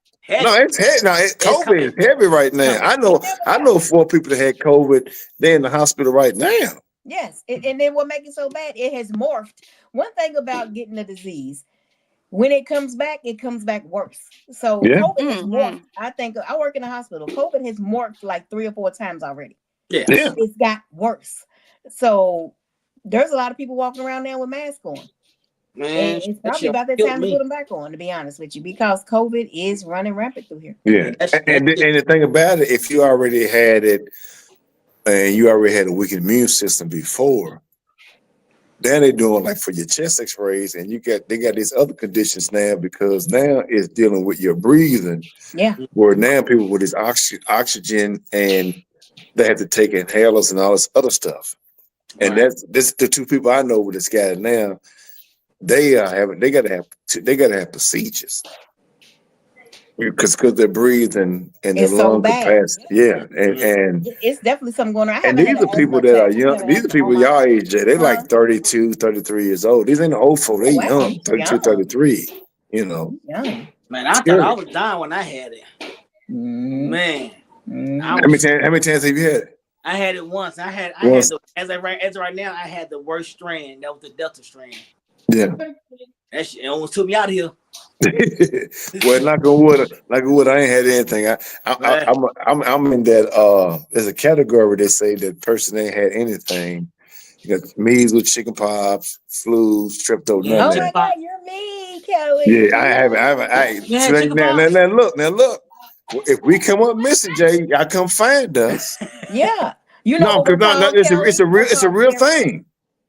No, it's heavy. No, COVID coming. is heavy right now. I know 4 people that had COVID. They're in the hospital right now. Yes. And then what makes it so bad, it has morphed. One thing about getting the disease, when it comes back worse. So Yeah. COVID has Mhm. morphed. I think I work in a hospital. COVID has morphed like 3 or 4 times already. Yeah. Yeah. It's got worse. So there's a lot of people walking around now with masks on. Man, And it's that probably shit about that killed time to me. put them back on, to be honest with you, because COVID is running rampant through here. Yeah. And the thing about it, if you already had it and you already had a weak immune system before, then they're doing like for your chest x-rays and they got these other conditions now because now it's dealing with your breathing. Yeah. Where now people with this oxygen and they have to take inhalers and all this other stuff. And Right. that's the 2 people I know with this guy now. They gotta have procedures because their breathing and their It's so lung bad. capacity. Yeah, and It's definitely something going on. I and haven't these had are an people asthma that are attack. young. I've had These are asthma people all my y'all life. age. They're like Huh? 32, 33 years old. These ain't old folk. They Oh, wow. young, 32, Young. 33. You know. Young. Man, I thought I was dying when I had it. Mm, Man, mm. I How many was, times have you had it? I had it once. I had Once. as of right now, I had the worst strand. That was the Delta strand. Yeah. That shit almost took me out of here. Well, knock on wood, I ain't had anything. I'm in that. There's a category they say that person ain't had anything. You got measles, chicken pox, flu, strepto, Yeah, none Oh of my that. God, you're me, Kelly. Yeah, I haven't. Yeah, So chicken now, pox. look. If we come up missing, Jay, y'all come find us. Yeah. You know No, what we're because called, it's Kelly? a We're real called thing.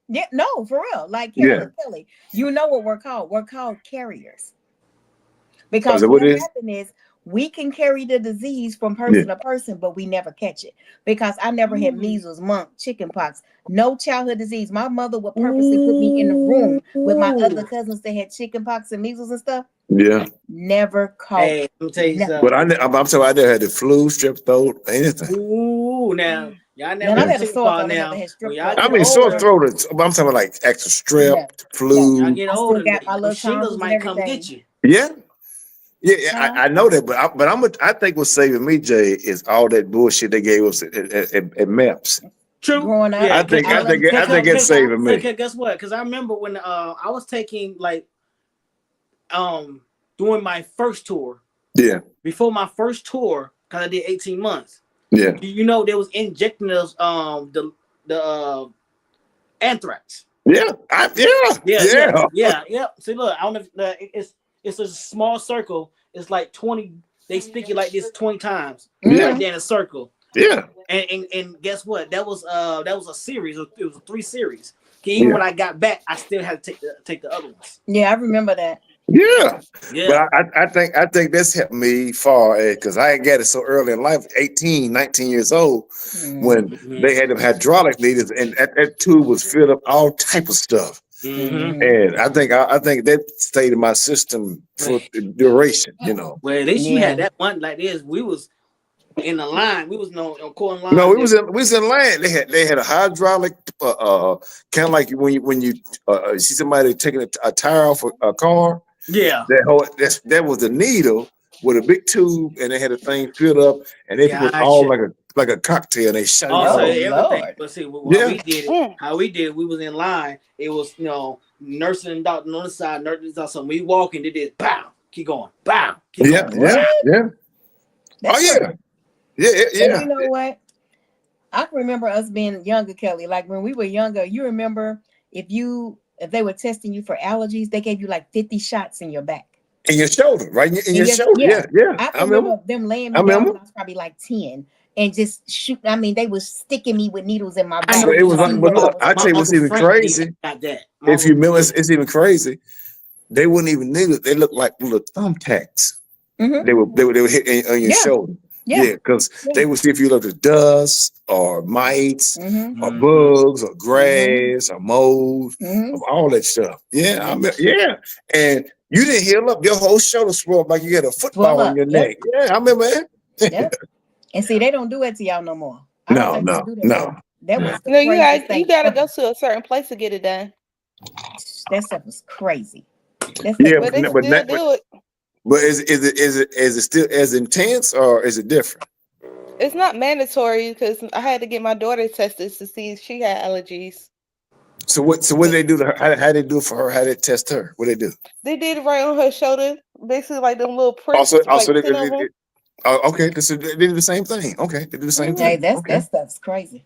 Yeah, no, for real. Like Yeah. Kelly, you know what we're called? We're called carriers. Oh, is Because that what what it is? happened is we can carry the disease from Yeah. person to person, but we never catch it. Because I never had measles, mumps, chicken pox, no childhood disease. My mother would purposely put me in the room with my other cousins that had chicken pox and measles and stuff. Yeah. Never caught Hey, let me tell you nothing. But something. I'm talking about I never had the flu, strep throat, anything. Ooh, now y'all Man, never I've had had a chicken sore pox throat. I never now. had When strep y'all throat. I get mean, sore older, throat. I'm talking about like extra strep, No, flu. y'all get I still older, got my them little shingles tonsils and might come everything. get you. Yeah. Yeah, Huh? I know that, but I think what's saving me, Jay, is all that bullshit they gave us at MEPS. True. Growing up, Yeah, I think all them I think it's COVID saving shots. me. Cause guess what? Because I remember when I was taking like doing my first tour. Yeah, Before my first tour, because I did 18 months. yeah. You know they was injecting us the anthrax. Yeah, Yeah. See, look, I don't know if it's a small circle. It's like 20. They stick you like this 20 times. Yeah. Right there in a circle. Yeah. And guess what? That was a series. It was 3 series. Even when I got back, I still had to take the other ones. Yeah, I remember that. Yeah. Yeah. But I think that's helped me far because I got it so early in life, 18, 19 years old, when they had them hydraulic needles and that tube was filled up all type of stuff. Mm-hmm. And I think that stayed in my system for the duration, Well, at least you Yeah. had that one like this. We was in the line. We was on corn line. No, we was in land. They had a hydraulic, kind of like when you see somebody taking a tire off a car. Yeah. That was a needle with a big tube, and they had a thing filled up, and they put all like a cocktail. And they shut it Also, all. everything. Lord. But see, Yeah. how we did it, we was in line. It was nursing and doctor on the side, nurses on something. We walking, they did bow, keep going, bow, keep Yeah, going. yeah, yeah. That's Oh yeah, And yeah. you know what? I can remember us being younger, Kelly. Like when we were younger, you remember if they were testing you for allergies, they gave you like 50 shots in your back. In your shoulder, right? In your shoulder. Yeah. Yeah. I I can remember. remember them laying I me down remember. when I was probably like 10 and just shoot. I mean, they was sticking me with needles in my I back. know But it you was talking but What I look, was I tell you my what's Uncle even Frank crazy. got that. If you remember, it's even crazy. They wouldn't even need it. They look like little thumbtacks. Mhm. They were hit on your Yeah. shoulder. Yeah. Yeah, because they would see if you looked at dust or mites Mhm. or bugs or grass or mold Mhm. of all that stuff. Yeah, Yeah. yeah. And you didn't heal up. Your whole shoulder swelled like you had a football Swell on up. your Yep. neck. Yeah, I remember that. Yep. And see, they don't do it to y'all no more. I don't think they do that. No. That was the No, you craziest got thing you gotta ever. go to a certain place to get it done. That stuff was crazy. That stuff Yeah, was But they but still do it. But is it still as intense or is it different? It's not mandatory because I had to get my daughter tested to see if she had allergies. So what do they do to her? How they do it for her? How they test her? What they do? They did it right on her shoulder, basically like them little pricks, Also, like 10 of them. okay, they do the same thing. Okay, they do the same Hey, thing. that Okay. stuff's crazy.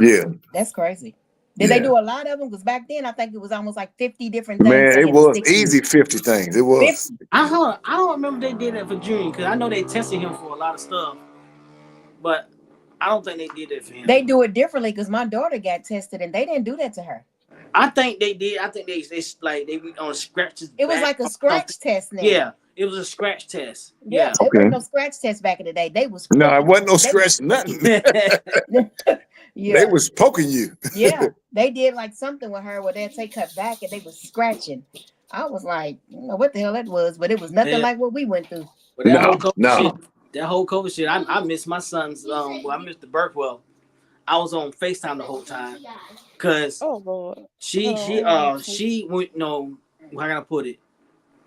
Yeah, That's crazy. Did they do a lot of them? Because back then I think it was almost like 50 different things. man, they it had to was stick to you. easy 50 things. It was. 50. I don't remember they did that for Junior because I know they tested him for a lot of stuff, but I don't think they did that for him. They do it differently because my daughter got tested and they didn't do that to her. I think they did. I think they went on scratches. It was like a scratch test now. Yeah, it was a scratch test. Yeah. Yeah. There was no scratch test back in the day. They was No, it wasn't no they- scratch, nothing. Yeah. They was poking you. Yeah. They did like something with her where they'd take her back and they was scratching. I was like, I don't know what the hell that was, but it was nothing like what we went through. But that whole No. COVID shit, I missed my son's I missed the birth. Well, I was on FaceTime the whole time. Cause Oh Lord. she went how can I put it?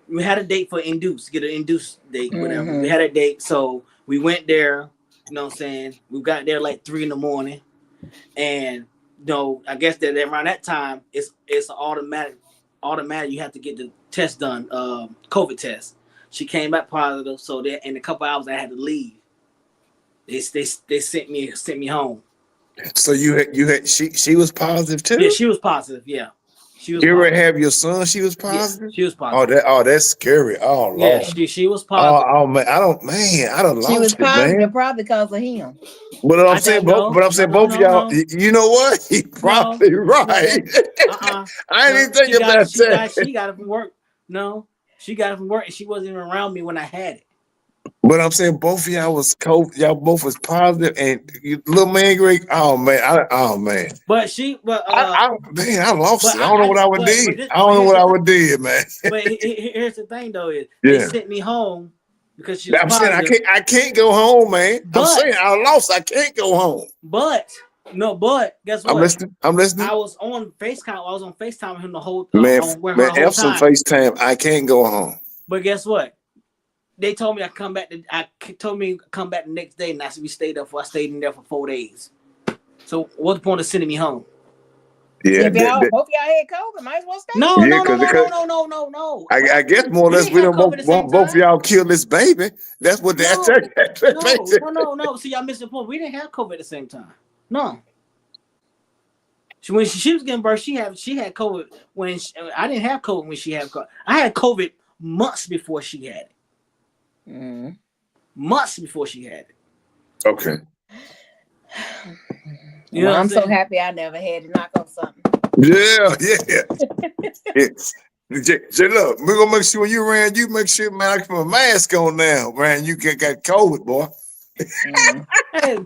We had a date for get an induced date, whatever. Mhm. We had a date, so we went there, you know what I'm saying? We got there like 3 a.m. and I guess that around that time it's an automatic automatic. You have to get the test done, COVID test. She came back positive, so that in a couple hours I had to leave. They sent me home. So you had she was positive too? Yeah, she was positive. Yeah, she was. You ever positive. have your son? She was Yeah, positive. she was positive. That's scary. Oh Lord. Yeah, she was positive. Man, I don't She was lost it, positive man. probably because of him. But I I'm saying don't know. both. But I'm saying No, both of y'all. no. You know what? He probably right. I didn't even think about that. She got it from work. No, she got it from work, and she wasn't even around me when I had it. But I'm saying both of y'all was COVID. Y'all both was positive, and little man Greg. Oh man. But I lost but it. I don't know what I would do. I don't know what I would do, man. But here's the thing, though, is Yeah. they sent me home because she was I'm positive. saying I can't go home, man. I'm But- saying I lost. I can't go home. But guess what? I'm listening. I was on FaceTime. I was on FaceTime with him the whole Man, with her the whole some time. FaceTime. I can't go home. But guess what? They told me I come back. Told me to come back the next day, and I stayed there I stayed in there for 4 days. So what's the point of sending me home? Yeah, If y'all both y'all had COVID, might as well stay. No. I guess more or less we don't both of y'all kill this baby. That's what that's. No. See, y'all missed the point. We didn't have COVID at the same time. No. When she was giving birth, she had COVID when I didn't have COVID when she had COVID. I had COVID months before she had it. Months before she had it. Okay. You know Well, what I'm so saying? happy I never had to knock on something. Yeah. Say, look, we're gonna make sure when you ran, you make sure, man, I put a mask on now, man. You got COVID, boy. Hey,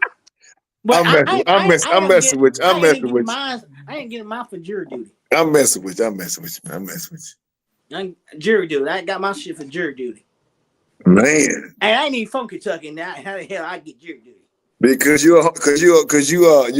but I'm messing with you. I ain't getting mine for jury duty. I'm messing with you. Jury duty. I ain't got my shit for jury duty. Man. And I ain't even from Kentucky now. How the hell I get jury duty? Because you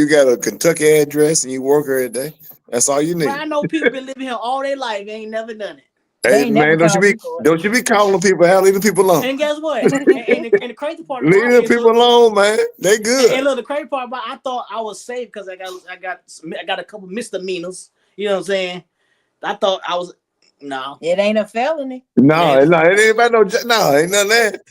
got a Kentucky address and you work every day. That's all you need. But I know people been living here all their life. They ain't never done it. Hey man, don't you be calling people out, leave the people alone. And guess what? and the crazy part about leave the people alone, man. They good. And look, the crazy part about I thought I was safe because I got a couple misdemeanors. You know what I'm saying? I thought I was It ain't a felony. No, it ain't about ain't none of that.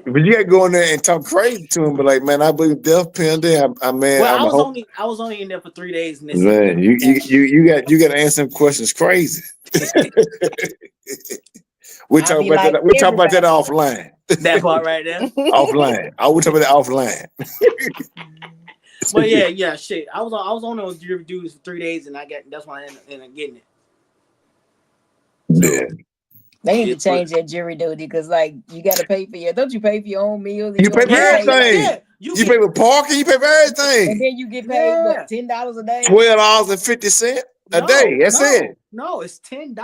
But you got to go in there and talk crazy to him, but like, man, I believe death penalty. I was only in there for 3 days. And man, you got to answer some questions crazy. We talk about that offline. That part right there. Offline. I will talk about that offline. But yeah, shit. I was on those jury duties for 3 days, and that's why I ended up getting it. Yeah. They need to change that jury duty because, like, you got to pay for don't you pay for your own meals? You pay for everything. You pay for parking. You pay for everything. And then you get paid what, $10 a day? $12.50 a day. That's it. No, it's $10.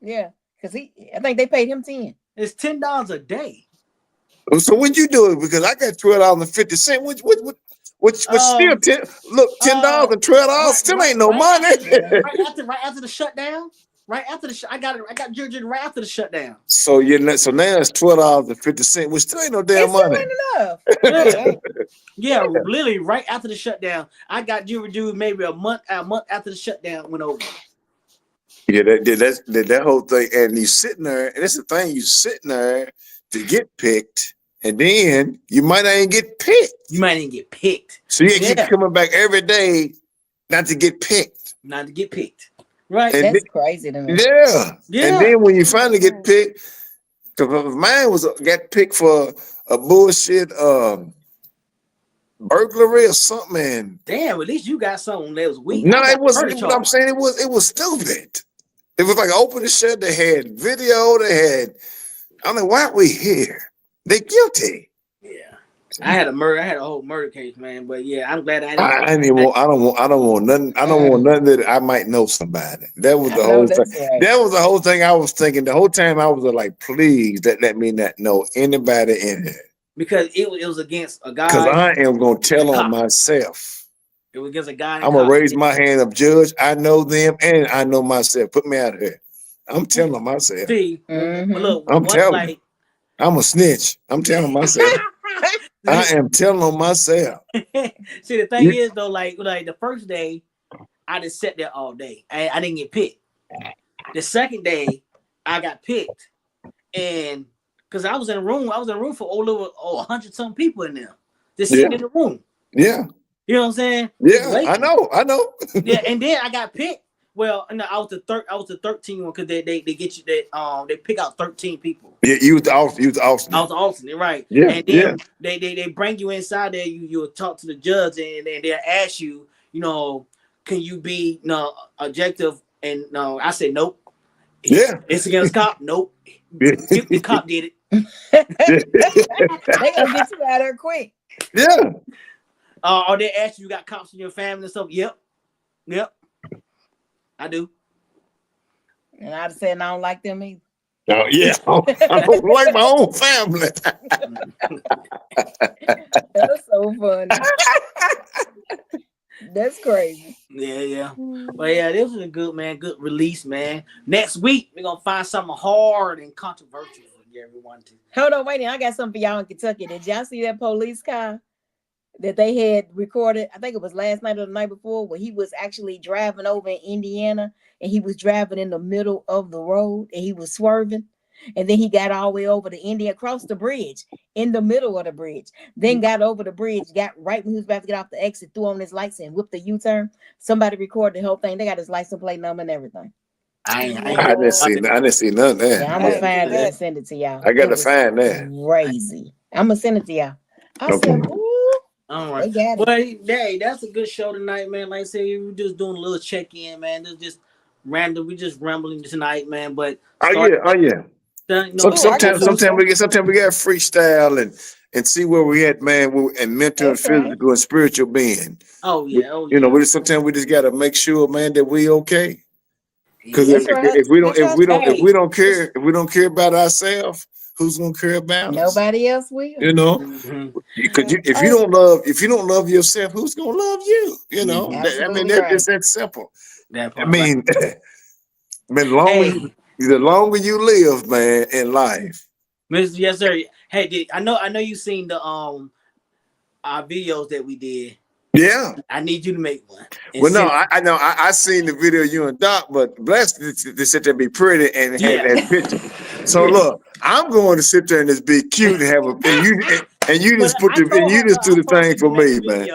Yeah, because I think they paid him 10. It's $10 a day. So when you do it, because I got $12.50, which still $10 and $12 still ain't no money. Right after the shutdown. Right after I got jury right after the shutdown. So now it's $12.50, which still ain't no damn money. Enough. Yeah, literally right after the shutdown. I got jury duty maybe a month after the shutdown went over. Yeah, that whole thing, and you sitting there, and that's the thing, you sitting there to get picked, and then you might not even get picked. You might even get picked. So you keep coming back every day not to get picked. Not to get picked. Right. And that's crazy to me. Yeah. And then when you finally get picked, because mine got picked for a bullshit burglary or something. Damn, at least you got something that was weak. No, it wasn't. What I'm saying, it was stupid. It was like open and shut. They had video. They had. I'm like, why are we here? They guilty. Yeah, I had a whole murder case, man. But yeah, I'm glad I don't want nothing. I don't want nothing that I might know somebody. That was the whole thing. Right. That was the whole thing I was thinking. The whole time I was like, please, let me not know anybody in there. Because it was against a guy. Because I am gonna tell on myself. It was against a guy. I'm gonna raise my hand up, Judge. I know them and I know myself. Put me out of here. I'm telling myself. See, look, I'm telling. I'm a snitch. I'm telling myself. I am telling on myself. See, the thing is though, like the first day, I just sat there all day. I didn't get picked. The second day, I got picked, and because I was in a room for over 100 some people in there, just sitting in the room. Yeah. You know what I'm saying? Yeah, I know. Yeah, and then I got picked. Well, no, I was the 13th one because they get you that they pick out 13 people. Yeah, you was the alternate. I was the alternate, right? Yeah, and then they bring you inside there. You'll talk to the judge, and then they'll ask you, can you be objective? And no, I said nope. Yeah, it's against cop. Nope. The cop did it. They gonna get you out of there quick. Yeah. Or they ask you got cops in your family and stuff. Yep. I do. And I'd said I don't like them either. Oh yeah, I don't like my own family. That's so funny. That's crazy. Yeah. But yeah, this was a good release, man. Next week we're gonna find something hard and controversial for everyone to. Hold on, wait. I got something for y'all in Kentucky. Did y'all see that police car that they had recorded? I think it was last night or the night before, where he was actually driving over in Indiana, and he was driving in the middle of the road, and he was swerving, and then he got all the way over to India, across the bridge, in the middle of the bridge, then got over the bridge, got right when he was about to get off the exit, threw on his lights and whipped the U-turn. Somebody recorded the whole thing. They got his license plate number and everything. I didn't see none of that. Yeah, I'm gonna find it and send it to y'all. I gotta find that. Crazy. I'm gonna send it to y'all. I said, ooh. All right. Well, hey, that's a good show tonight, man. Like I said, we're just doing a little check-in, man. It's just random. We just rambling tonight, man. But yeah. Sometimes we get freestyle and see where we at, man. And mental and physical and spiritual being. Oh yeah. Sometimes we just gotta make sure, man, that we okay. Because if we don't care about ourselves, who's gonna care about us? Nobody else will. Because if you don't love yourself, who's gonna love you? That's that simple. The longer you live, man, in life. Yes, sir. Hey, I know you seen the our videos that we did. Yeah, I need you to make one. Well, no, I know I seen the video of you and Doc, but blessed to sit there and be pretty and have that picture. So look, I'm going to sit there and just be cute and have you just do the thing for me, man.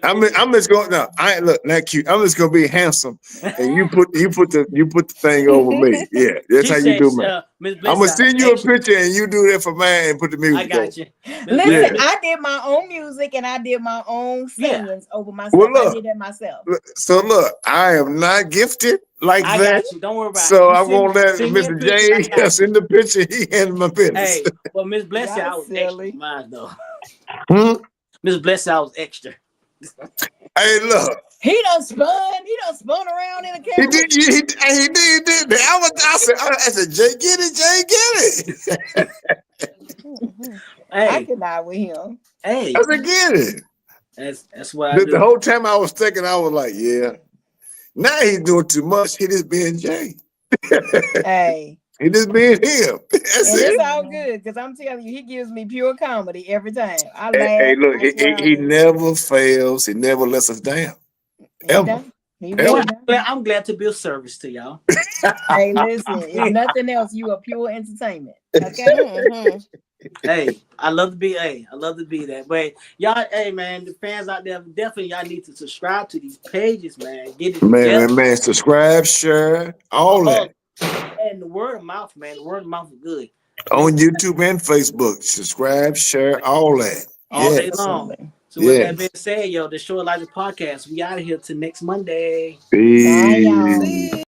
I'm just going I ain't look not cute. I'm just gonna be handsome, and you put the thing over me. Yeah, that's how you do, man. I'm gonna send you a picture and you do that for man and put the music. I got you. Listen, I did my own music and I did my own singings over myself. Well, look, I did that myself. So look, I am not gifted like that. Got you. Don't worry about it. So I won't let Mr. J send the picture. He handled my business. Hey, well, Miss Blessing, I was extra mine though. Miss Blessing, I was extra. Hey, look. He done spun around in a camera. He did. I said, Jay, get it. Hey, I cannot with him. Hey, I said, get it. That's what I do. The whole time I was thinking, I was like, yeah. Now he's doing too much. He just being Jay. Hey. He just being him. It's all good because I'm telling you, he gives me pure comedy every time. I laugh. Hey, look, he never fails. He never lets us down. Ever. I'm glad to be of service to y'all. Hey, listen, if nothing else, you are pure entertainment. Okay. Hey, I love to be that. But y'all, hey man, the fans out there, definitely y'all need to subscribe to these pages, man. Get it man, subscribe, share, all that. And the word of mouth, man. The word of mouth is good. On YouTube and Facebook. Subscribe, share, all that. All day long. So with that being said, the Short Elijah Podcast, we out of here till next Monday. Peace. Bye, y'all.